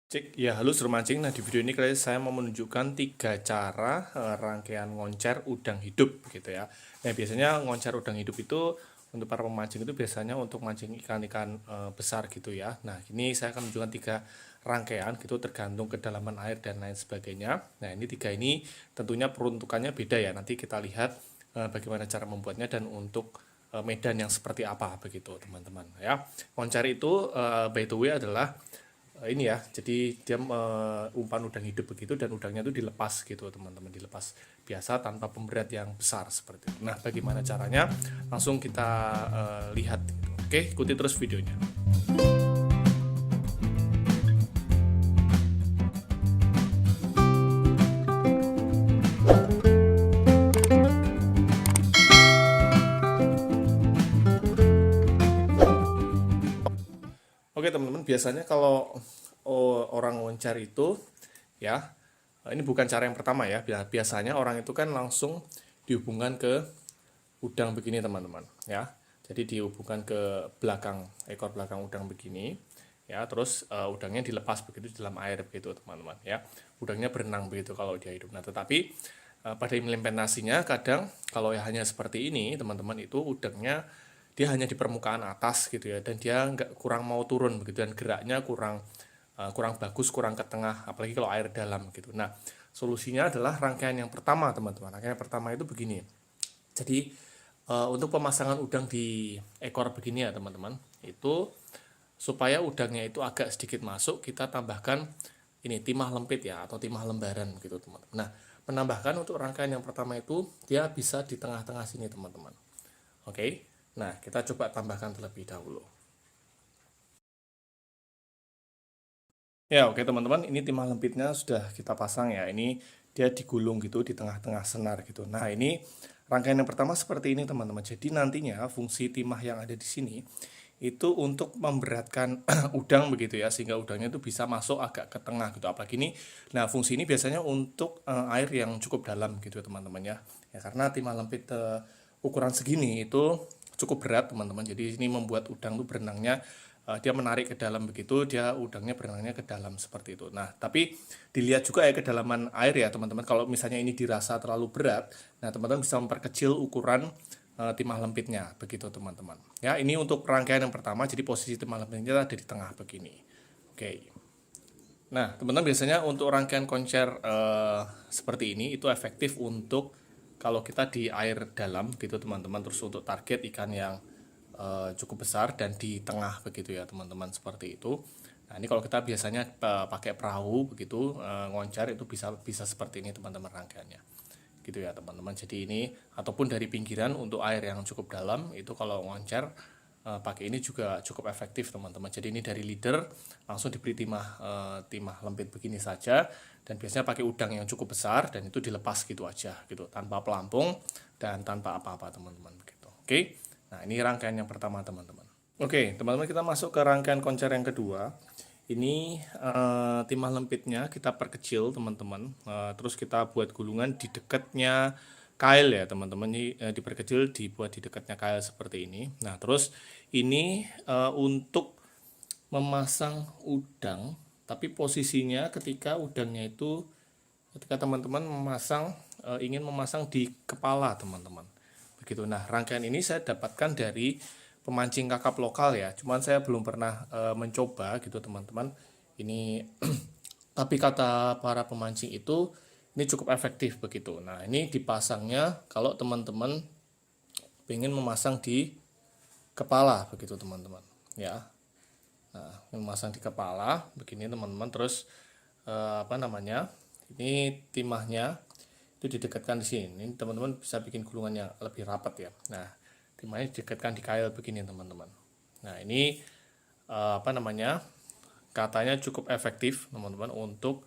Cek, ya halo seru mancing. Nah di video ini kali saya mau menunjukkan 3 cara rangkaian ngoncer udang hidup gitu ya. Nah biasanya ngoncer udang hidup itu untuk para pemancing itu biasanya untuk mancing ikan-ikan besar gitu ya. Nah ini saya akan menunjukkan 3 rangkaian gitu tergantung kedalaman air dan lain sebagainya. Nah ini 3 ini tentunya peruntukannya beda ya. Nanti kita lihat bagaimana cara membuatnya dan untuk medan yang seperti apa begitu teman-teman ya. Ngoncer itu by the way adalah ini ya, jadi dia umpan udang hidup begitu dan udangnya itu dilepas gitu teman-teman, dilepas biasa tanpa pemberat yang besar seperti itu. Nah bagaimana caranya? Langsung kita lihat gitu. Oke, ikuti terus videonya. Oke teman-teman, biasanya kalau orang ngoncar itu ya, ini bukan cara yang pertama ya. Biasanya orang itu kan langsung dihubungkan ke udang begini teman-teman ya. Jadi dihubungkan ke belakang, ekor belakang udang begini ya. Terus udangnya dilepas begitu di dalam air begitu teman-teman ya. Udangnya berenang begitu kalau dia hidup. Nah tetapi pada implementasinya kadang kalau ya hanya seperti ini teman-teman, itu udangnya dia hanya di permukaan atas gitu ya, dan dia nggak, kurang mau turun begitu, dan geraknya kurang kurang bagus, kurang ke tengah, apalagi kalau air dalam gitu. Nah solusinya adalah rangkaian yang pertama teman-teman. Rangkaian yang pertama itu begini. Jadi untuk pemasangan udang di ekor begini ya teman-teman, itu supaya udangnya itu agak sedikit masuk, kita tambahkan ini timah lempit ya, atau timah lembaran gitu teman-teman. Nah menambahkan untuk rangkaian yang pertama itu dia bisa di tengah-tengah sini teman-teman. Oke, nah kita coba tambahkan terlebih dahulu. Ya oke teman-teman, ini timah lempitnya sudah kita pasang ya. Ini dia digulung gitu di tengah-tengah senar gitu. Nah ini rangkaian yang pertama seperti ini teman-teman. Jadi nantinya fungsi timah yang ada di sini itu untuk memberatkan udang begitu ya, sehingga udangnya itu bisa masuk agak ke tengah gitu. Apalagi ini, nah fungsi ini biasanya untuk air yang cukup dalam gitu teman-teman ya. Ya karena timah lempit ukuran segini itu cukup berat teman-teman. Jadi ini membuat udang tuh berenangnya, dia menarik ke dalam begitu, dia udangnya berenangnya ke dalam seperti itu. Nah tapi dilihat juga ya kedalaman air ya teman-teman. Kalau misalnya ini dirasa terlalu berat, nah teman-teman bisa memperkecil ukuran timah lempitnya begitu teman-teman ya. Ini untuk rangkaian yang pertama, jadi posisi timah lempitnya ada di tengah begini. Oke, nah teman-teman biasanya untuk rangkaian konser seperti ini itu efektif untuk kalau kita di air dalam gitu teman-teman, terus untuk target ikan yang cukup besar dan di tengah begitu ya teman-teman, seperti itu. Nah ini kalau kita biasanya pakai perahu begitu ngoncar, itu bisa bisa seperti ini teman-teman rangkaiannya gitu ya teman-teman. Jadi ini ataupun dari pinggiran untuk air yang cukup dalam, itu kalau ngoncer pakai ini juga cukup efektif teman-teman. Jadi ini dari leader langsung diberi timah lempit begini saja, dan biasanya pakai udang yang cukup besar dan itu dilepas gitu aja gitu, tanpa pelampung dan tanpa apa-apa teman-teman begitu. Oke, nah ini rangkaian yang pertama teman-teman. Oke teman-teman, kita masuk ke rangkaian koncer yang kedua. Ini timah lempitnya kita perkecil teman-teman, terus kita buat gulungan di dekatnya kail ya teman-teman. Ini diperkecil, dibuat di dekatnya kail seperti ini. Nah terus ini untuk memasang udang, tapi posisinya ketika udangnya itu, ketika teman-teman ingin memasang di kepala teman-teman begitu. Nah rangkaian ini saya dapatkan dari pemancing kakap lokal ya, cuman saya belum pernah mencoba gitu teman-teman ini. Tapi kata para pemancing itu ini cukup efektif begitu. Nah ini dipasangnya kalau teman-teman ingin memasang di kepala begitu teman-teman ya. Nah memasang di kepala begini teman-teman, terus apa namanya, ini timahnya itu didekatkan di sini. Ini teman-teman bisa bikin gulungan yang lebih rapat ya. Nah timahnya didekatkan di kail begini teman-teman. Nah ini apa namanya, katanya cukup efektif teman-teman untuk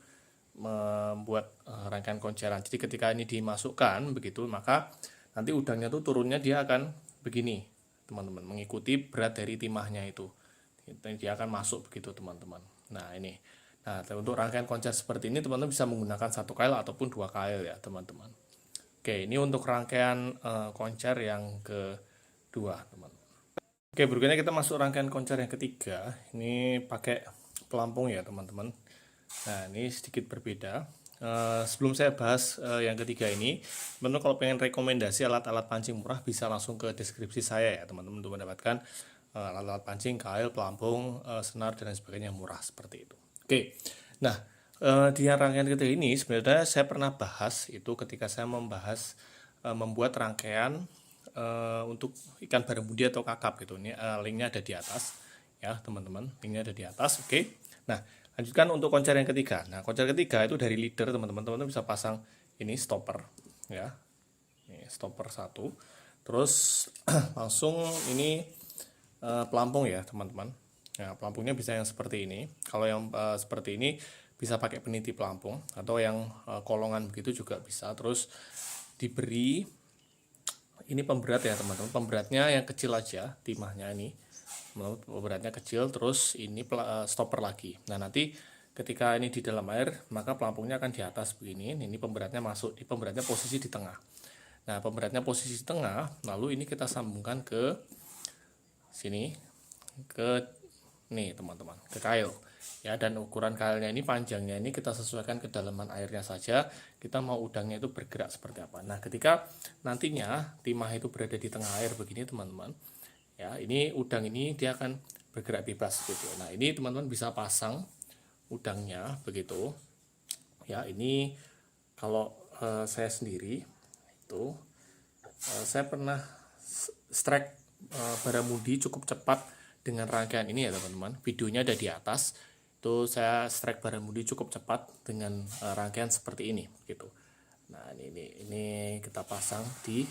membuat rangkaian konceran. Jadi ketika ini dimasukkan begitu, maka nanti udangnya tuh turunnya dia akan begini teman-teman, mengikuti berat dari timahnya itu. Dia akan masuk begitu teman-teman. Nah ini, nah untuk rangkaian koncer seperti ini teman-teman bisa menggunakan 1 kail ataupun 2 kail ya teman-teman. Oke, ini untuk rangkaian koncer yang kedua teman. Oke, berikutnya kita masuk rangkaian koncer yang ketiga. Ini pakai pelampung ya teman-teman. Nah, ini sedikit berbeda. Sebelum saya bahas yang ketiga ini, teman-teman kalau pengen rekomendasi alat-alat pancing murah bisa langsung ke deskripsi saya ya teman-teman untuk mendapatkan alat-alat pancing, kail, pelampung, senar dan lain sebagainya murah seperti itu. Oke, nah di rangkaian ketiga ini sebenarnya saya pernah bahas itu ketika saya membahas membuat rangkaian untuk ikan barramundi atau kakap gitu. Ini linknya ada di atas ya teman-teman, linknya ada di atas. Oke, nah lanjutkan untuk koncer yang ketiga. Nah, koncer ketiga itu dari leader teman-teman. Teman-teman bisa pasang ini stopper ya. Ini stopper satu. Terus langsung ini pelampung ya, teman-teman. Nah, pelampungnya bisa yang seperti ini. Kalau yang seperti ini bisa pakai peniti pelampung atau yang kolongan begitu juga bisa. Terus diberi ini pemberat ya, teman-teman. Pemberatnya yang kecil aja, timahnya ini. Beratnya kecil, terus ini stopper lagi. Nah, nanti ketika ini di dalam air maka pelampungnya akan di atas begini. Ini pemberatnya masuk, di pemberatnya posisi di tengah. Nah, pemberatnya posisi di tengah, lalu ini kita sambungkan ke sini, ke nih teman-teman, ke kail ya. Dan ukuran kailnya ini, panjangnya ini kita sesuaikan kedalaman airnya saja, kita mau udangnya itu bergerak seperti apa. Nah, ketika nantinya timah itu berada di tengah air begini teman-teman ya, ini udang ini dia akan bergerak bebas gitu. Nah, ini teman-teman bisa pasang udangnya begitu ya. Ini kalau saya sendiri itu saya pernah strike barramundi cukup cepat dengan rangkaian ini ya teman-teman. Videonya ada di atas. Itu saya strike barramundi cukup cepat dengan rangkaian seperti ini gitu. Nah, ini kita pasang di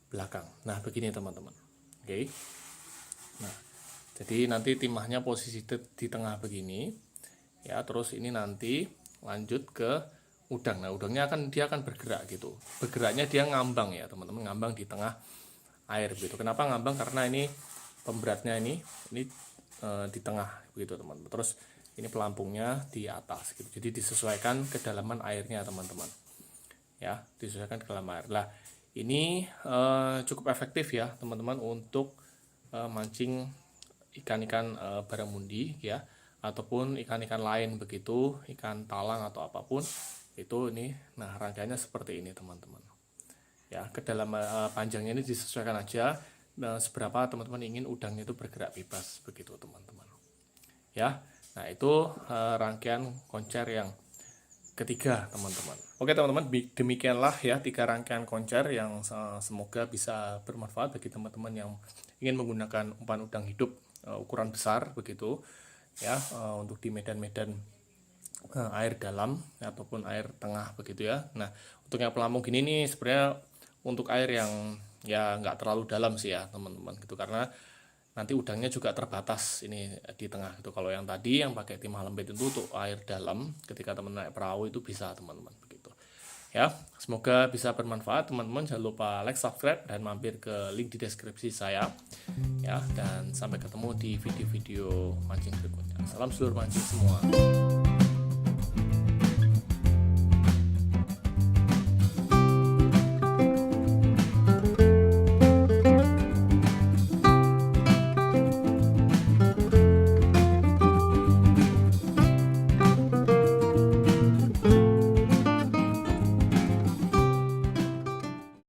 belakang. Nah, begini teman-teman. Oke. Nah, jadi nanti timahnya posisi di tengah begini ya, terus ini nanti lanjut ke udang. Nah, udangnya dia akan bergerak gitu. Bergeraknya dia ngambang ya teman-teman, ngambang di tengah air gitu. Kenapa ngambang? Karena ini pemberatnya ini di tengah begitu teman-teman. Terus ini pelampungnya di atas gitu. Jadi disesuaikan kedalaman airnya teman-teman. Ya, disesuaikan kedalaman air. Lah, ini cukup efektif ya teman-teman untuk mancing ikan-ikan barramundi ya, ataupun ikan-ikan lain begitu, ikan talang atau apapun itu. Ini nah rangkaiannya seperti ini teman-teman ya. Kedalaman panjangnya ini disesuaikan aja seberapa teman-teman ingin udangnya itu bergerak bebas begitu teman-teman ya. Nah, itu rangkaian koncer yang ketiga teman-teman. Oke teman-teman, demikianlah ya 3 rangkaian koncer yang semoga bisa bermanfaat bagi teman-teman yang ingin menggunakan umpan udang hidup ukuran besar begitu ya, untuk di medan-medan air dalam ataupun air tengah begitu ya. Nah, untuk yang pelampung gini nih sebenarnya untuk air yang ya nggak terlalu dalam sih ya teman-teman gitu, karena nanti udangnya juga terbatas ini di tengah gitu. Kalau yang tadi yang pakai timah lembet itu untuk air dalam, ketika teman naik perahu itu bisa teman-teman begitu ya. Semoga bisa bermanfaat teman-teman. Jangan lupa like, subscribe, dan mampir ke link di deskripsi saya ya. Dan sampai ketemu di video-video mancing berikutnya. Salam sedulur mancing semua.